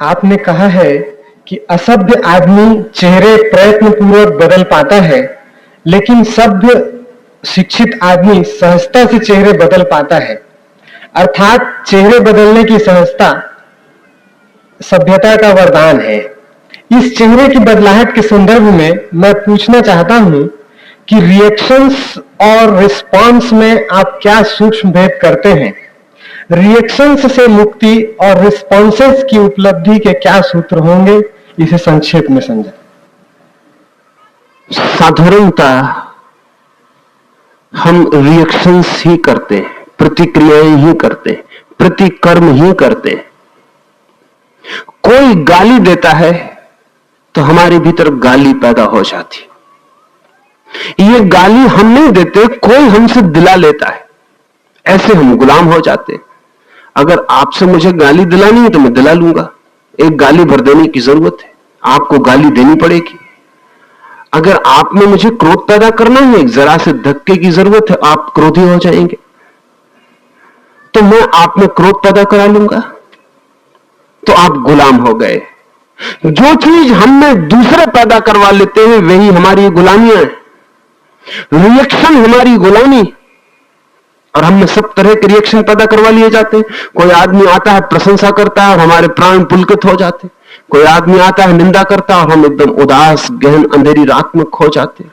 आपने कहा है कि असभ्य आदमी चेहरे प्रयत्न पूर्वक बदल पाता है, लेकिन सभ्य शिक्षित आदमी सहजता से चेहरे बदल पाता है। अर्थात चेहरे बदलने की सहजता सभ्यता का वरदान है। इस चेहरे की बदलाहट के संदर्भ में मैं पूछना चाहता हूं कि रिएक्शंस और रिस्पांस में आप क्या सूक्ष्म भेद करते हैं? रिएक्शंस से मुक्ति और रिस्पॉन्सेस की उपलब्धि के क्या सूत्र होंगे, इसे संक्षेप में समझें। साधारणतः हम रिएक्शंस ही करते हैं, प्रतिक्रियाएं ही करते हैं, प्रतिकर्म ही करते हैं। कोई गाली देता है तो हमारे भीतर गाली पैदा हो जाती। ये गाली हम नहीं देते, कोई हमसे दिला लेता है, ऐसे हम गुलाम हो जाते। अगर आपसे मुझे गाली दिलानी है तो मैं दिला लूंगा, एक गाली भर देने की जरूरत है, आपको गाली देनी पड़ेगी। अगर आप में मुझे क्रोध पैदा करना है, जरा से धक्के की जरूरत है, आप क्रोधी हो जाएंगे, तो मैं आप में क्रोध पैदा करा लूंगा, तो आप गुलाम हो गए। जो चीज हम में दूसरे पैदा करवा लेते हैं वही हमारी गुलामियां हैं। रिएक्शन हमारी गुलामी, और हम में सब तरह के रिएक्शन पैदा करवा लिए जाते हैं। कोई आदमी आता है प्रशंसा करता है और हमारे प्राण पुलकित हो जाते हैं। कोई आदमी आता है निंदा करता है और हम एकदम उदास गहन अंधेरी रात में खो जाते हैं।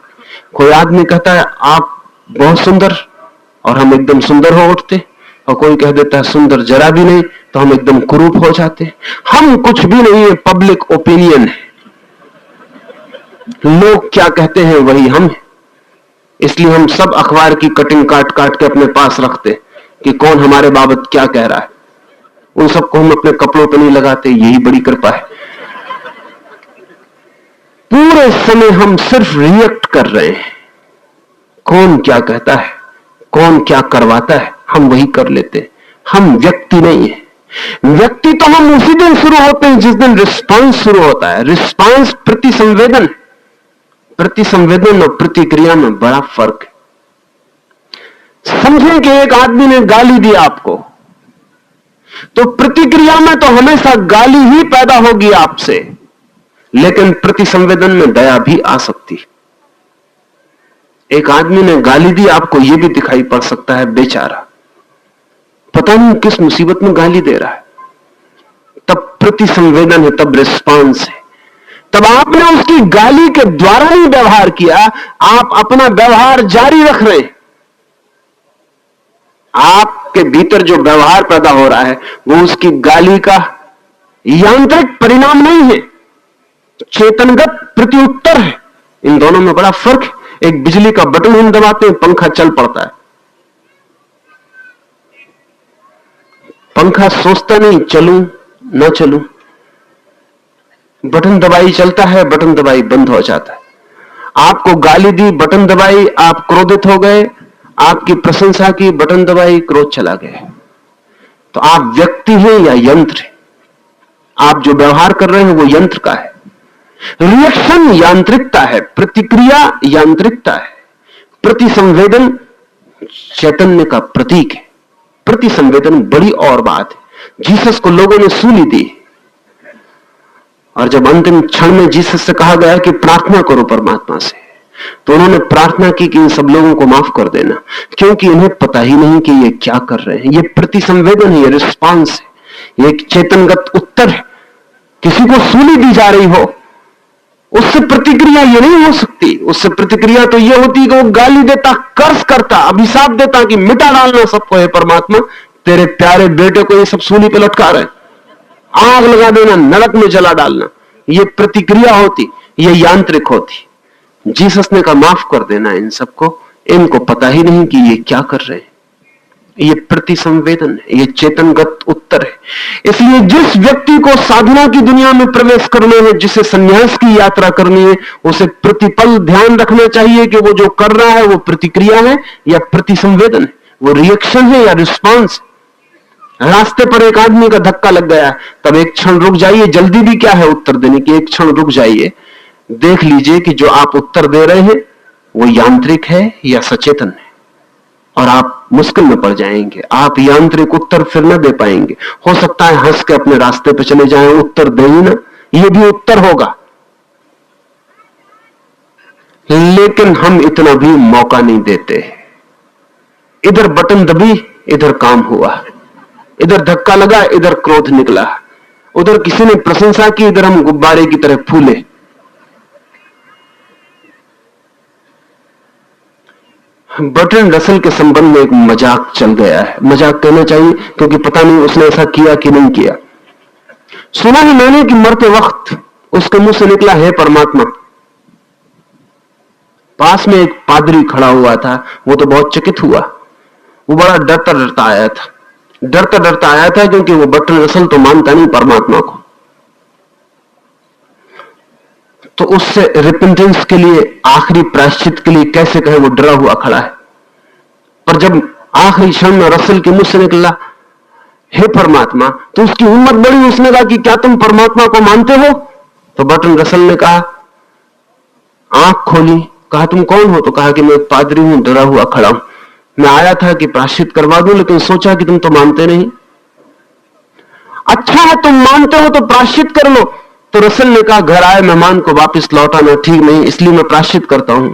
कोई आदमी कहता है आप बहुत सुंदर, और हम एकदम सुंदर हो उठते, और कोई कह देता है सुंदर जरा भी नहीं, तो हम एकदम कुरूप हो जाते हैं। हम कुछ भी नहीं है, पब्लिक ओपिनियन है, लोग क्या कहते हैं वही हम है। इसलिए हम सब अखबार की कटिंग काट काट के अपने पास रखते कि कौन हमारे बाबत क्या कह रहा है। उन सबको हम अपने कपड़ों पर नहीं लगाते, यही बड़ी कृपा है। पूरे समय हम सिर्फ रिएक्ट कर रहे हैं, कौन क्या कहता है, कौन क्या करवाता है, हम वही कर लेते हैं। हम व्यक्ति नहीं है। व्यक्ति तो हम उसी दिन शुरू होते हैं जिस दिन रिस्पांस शुरू होता है। रिस्पांस प्रतिसंवेदन, प्रतिसंवेदन और प्रतिक्रिया में बड़ा फर्क है। समझें कि एक आदमी ने गाली दी आपको, तो प्रतिक्रिया में तो हमेशा गाली ही पैदा होगी आपसे, लेकिन प्रतिसंवेदन में दया भी आ सकती। एक आदमी ने गाली दी आपको, यह भी दिखाई पड़ सकता है बेचारा पता नहीं किस मुसीबत में गाली दे रहा है, तब प्रतिसंवेदन है, तब रिस्पांस है। तब आपने उसकी गाली के द्वारा ही व्यवहार किया, आप अपना व्यवहार जारी रख रहे हैं। आपके भीतर जो व्यवहार पैदा हो रहा है वो उसकी गाली का यांत्रिक परिणाम नहीं है, चेतनगत प्रत्युत्तर है। इन दोनों में बड़ा फर्क है। एक बिजली का बटन हम दबाते हैं, पंखा चल पड़ता है। पंखा सोचता नहीं चलूं ना चलूं, बटन दबाई चलता है, बटन दबाई बंद हो जाता है। आपको गाली दी, बटन दबाई, आप क्रोधित हो गए, आपकी प्रशंसा की, बटन दबाई, क्रोध चला गया। तो आप व्यक्ति हैं या यंत्र हैं? आप जो व्यवहार कर रहे हैं वो यंत्र का है। रिएक्शन यांत्रिकता है, प्रतिक्रिया यांत्रिकता है, प्रतिसंवेदन चैतन्य का प्रतीक है। प्रतिसंवेदन बड़ी और बात है। जीसस को लोगों ने सूली दी, और जब अंतिम क्षण में जीसस से कहा गया कि प्रार्थना करो परमात्मा से, तो उन्होंने प्रार्थना की कि इन सब लोगों को माफ कर देना, क्योंकि इन्हें पता ही नहीं कि ये क्या कर रहे हैं। ये प्रतिसंवेदन है, ये रिस्पांस है, ये एक चेतनगत उत्तर है। किसी को सूली दी जा रही हो, उससे प्रतिक्रिया ये नहीं हो सकती। उससे प्रतिक्रिया तो ये होती कि वो गाली देता, कर्ज करता, अभिशाप देता कि मिटा डालना सबको, है परमात्मा तेरे प्यारे बेटे को ये सब सूली पे लटका रहे, आग लगा देना, नरक में जला डालना। ये प्रतिक्रिया होती, ये यांत्रिक होती। जीसस ने कहा माफ कर देना इन सबको, इनको पता ही नहीं कि ये क्या कर रहे हैं। ये प्रतिसंवेदन है, ये चेतनगत उत्तर है। इसलिए जिस व्यक्ति को साधना की दुनिया में प्रवेश करना है, जिसे संन्यास की यात्रा करनी है, उसे प्रतिपल ध्यान रखना चाहिए कि वो जो कर रहा है वो प्रतिक्रिया है या प्रतिसंवेदन है, वो रिएक्शन है या रिस्पांस। रास्ते पर एक आदमी का धक्का लग गया, तब एक क्षण रुक जाइए। जल्दी भी क्या है उत्तर देने की, एक क्षण रुक जाइए, देख लीजिए कि जो आप उत्तर दे रहे हैं वो यांत्रिक है या सचेतन है। और आप मुश्किल में पड़ जाएंगे। आप यांत्रिक उत्तर फिर न दे पाएंगे। हो सकता है हंस के अपने रास्ते पे चले जाएं, उत्तर दे ही ना, ये भी उत्तर होगा। लेकिन हम इतना भी मौका नहीं देते। इधर बटन दबी, इधर काम हुआ, इधर धक्का लगा, इधर क्रोध निकला, उधर किसी ने प्रशंसा की, इधर हम गुब्बारे की तरह फूले। बर्ट्रैंड रसल के संबंध में एक मजाक चल गया है, मजाक कहना चाहिए क्योंकि पता नहीं उसने ऐसा किया कि नहीं किया। सुना है मैंने कि मरते वक्त उसके मुंह से निकला, हे परमात्मा। पास में एक पादरी खड़ा हुआ था, वो तो बहुत चकित हुआ। वो बड़ा डरता डरता आया था, डरता डरता आया था क्योंकि वो बर्ट्रैंड रसल तो मानता नहीं परमात्मा को। तो उससे रिपेंटेंस के लिए, आखिरी प्रायश्चित के लिए कैसे कहे, वो डरा हुआ खड़ा है। पर जब आखिरी क्षण में रसल के मुंह से निकला, हे परमात्मा, तो उसकी हिम्मत बढ़ी। उसने कहा कि क्या तुम परमात्मा को मानते हो? तो बर्ट्रैंड रसल ने कहा, आंख खोली, कहा तुम कौन हो? तो कहा कि मैं एक पादरी हूं, डरा हुआ खड़ा हूं। मैं आया था कि प्रायश्चित करवा दूं, लेकिन सोचा कि तुम तो मानते नहीं। अच्छा है, तुम मानते हो तो प्रायश्चित कर लो। तो रसल ने कहा, घर आए मेहमान को वापस लौटाना ठीक नहीं, इसलिए मैं प्रायश्चित करता हूं।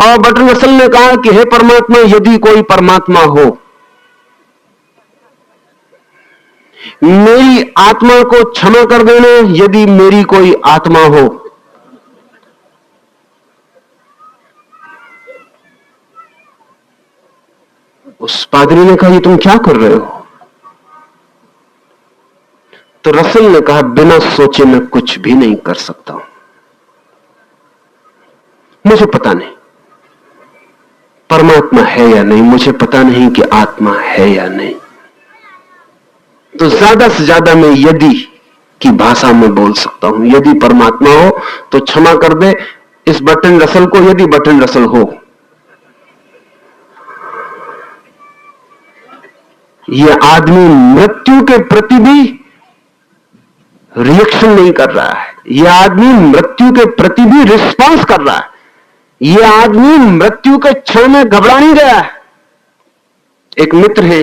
और बर्ट्रैंड रसल ने कहा कि हे परमात्मा, यदि कोई परमात्मा हो, मेरी आत्मा को क्षमा कर देना, यदि मेरी कोई आत्मा हो। उस पादरी ने कहा, ये तुम क्या कर रहे हो? तो रसल ने कहा, बिना सोचे मैं कुछ भी नहीं कर सकता हूं। मुझे पता नहीं परमात्मा है या नहीं, मुझे पता नहीं कि आत्मा है या नहीं। तो ज्यादा से ज्यादा मैं यदि की भाषा में बोल सकता हूं। यदि परमात्मा हो तो क्षमा कर दे इस बर्ट्रैंड रसल को, यदि बर्ट्रैंड रसल हो। यह आदमी मृत्यु के प्रति भी रिएक्शन नहीं कर रहा है, यह आदमी मृत्यु के प्रति भी रिस्पॉन्स कर रहा है। यह आदमी मृत्यु के क्षण में घबरा नहीं गया है। एक मित्र है,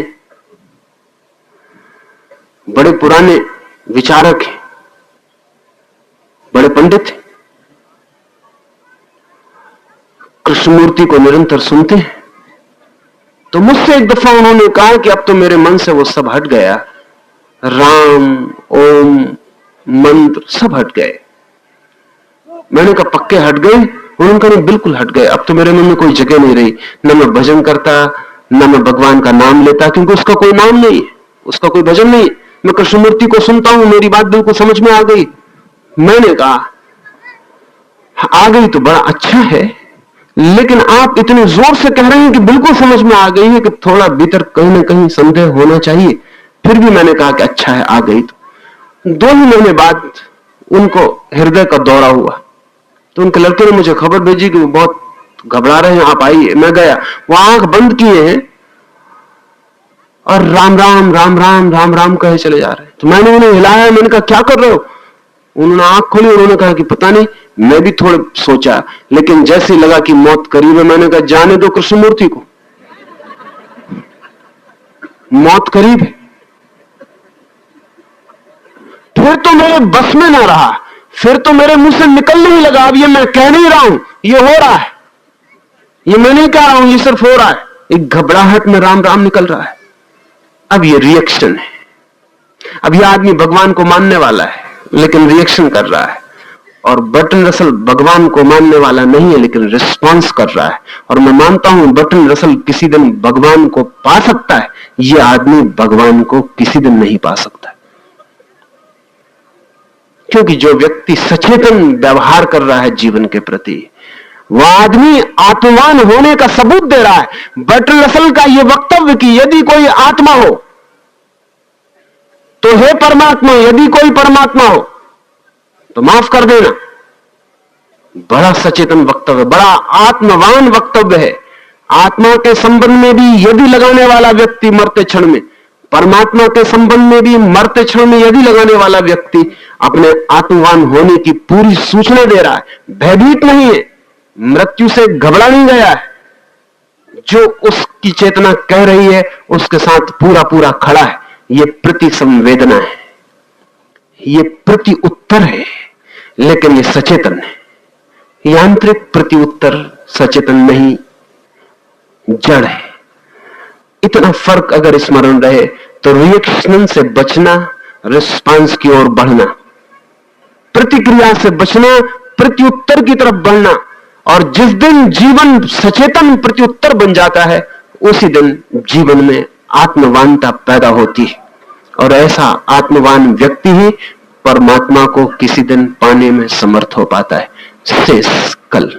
बड़े पुराने विचारक हैं, बड़े पंडित हैं, कृष्णमूर्ति को निरंतर सुनते हैं। तो मुझसे एक दफा उन्होंने कहा कि अब तो मेरे मन से वो सब हट गया, राम ओम मंत्र सब हट गए। मैंने कहा पक्के हट गए? उन्होंने कहा नहीं, बिल्कुल हट गए। अब तो मेरे मन में कोई जगह नहीं रही, न मैं भजन करता, न मैं भगवान का नाम लेता, क्योंकि उसका कोई नाम नहीं है, उसका कोई भजन नहीं। मैं कृष्णमूर्ति को सुनता हूं, मेरी बात बिल्कुल समझ में आ गई। मैंने कहा आ गई तो बड़ा अच्छा है, लेकिन आप इतने जोर से कह रहे हैं कि बिल्कुल समझ में आ गई है कि थोड़ा भीतर कहीं ना कहीं संदेह होना चाहिए। फिर भी मैंने कहा कि अच्छा है, आ गई। तो 2 ही महीने बाद उनको हृदय का दौरा हुआ, तो उनके लड़के ने मुझे खबर भेजी कि वो बहुत घबरा रहे हैं, आप आइए। मैं गया, वो आंख बंद किए हैं और राम राम राम राम राम राम कहे चले जा रहे हैं। तो मैंने उन्हें हिलाया, मैंने कहा क्या कर रहे हो? उन्होंने आंख खोली, उन्होंने कहा कि पता नहीं। मैं भी थोड़ा सोचा, लेकिन जैसे ही लगा कि मौत करीब है, मैंने कहा जाने दो कृष्णमूर्ति को, मौत करीब है। फिर तो मेरे बस में ना रहा, फिर तो मेरे मुंह से निकल नहीं लगा, अब ये मैं कह नहीं रहा हूं, ये हो रहा है, ये मैं नहीं कह रहा हूं, ये सिर्फ हो रहा है। एक घबराहट में राम राम निकल रहा है। अब ये रिएक्शन है। अब यह आदमी भगवान को मानने वाला है, लेकिन रिएक्शन कर रहा है। और बर्ट्रैंड रसल भगवान को मानने वाला नहीं है, लेकिन रिस्पॉन्स कर रहा है। और मैं मानता हूं बर्ट्रैंड रसल किसी दिन भगवान को पा सकता है, यह आदमी भगवान को किसी दिन नहीं पा सकता। क्योंकि जो व्यक्ति सचेतन व्यवहार कर रहा है जीवन के प्रति, वह आदमी आत्मवान होने का सबूत दे रहा है। बर्ट्रैंड रसल का यह वक्तव्य कि यदि कोई आत्मा हो तो हे परमात्मा, यदि कोई परमात्मा हो तो माफ कर देना, बड़ा सचेतन वक्तव्य, बड़ा आत्मवान वक्तव्य है। आत्मा के संबंध में भी यदि लगाने वाला व्यक्ति मरते क्षण में, परमात्मा के संबंध में भी मरते क्षण में यदि लगाने वाला व्यक्ति अपने आत्मवान होने की पूरी सूचना दे रहा है, भयभीत नहीं है, मृत्यु से घबरा नहीं गया है। जो उसकी चेतना कह रही है उसके साथ पूरा पूरा खड़ा है। ये प्रति संवेदना है, ये प्रति उत्तर है, लेकिन ये सचेतन है। यांत्रिक प्रति उत्तर सचेतन नहीं, जड़ है। इतना फर्क अगर स्मरण रहे तो रिएक्शन से बचना, रिस्पांस की ओर बढ़ना, प्रतिक्रिया से बचना, प्रत्युत्तर की तरफ बढ़ना। और जिस दिन जीवन सचेतन प्रत्युत्तर बन जाता है उसी दिन जीवन में आत्मवानता पैदा होती है। और ऐसा आत्मवान व्यक्ति ही परमात्मा को किसी दिन पाने में समर्थ हो पाता है। शेष कल।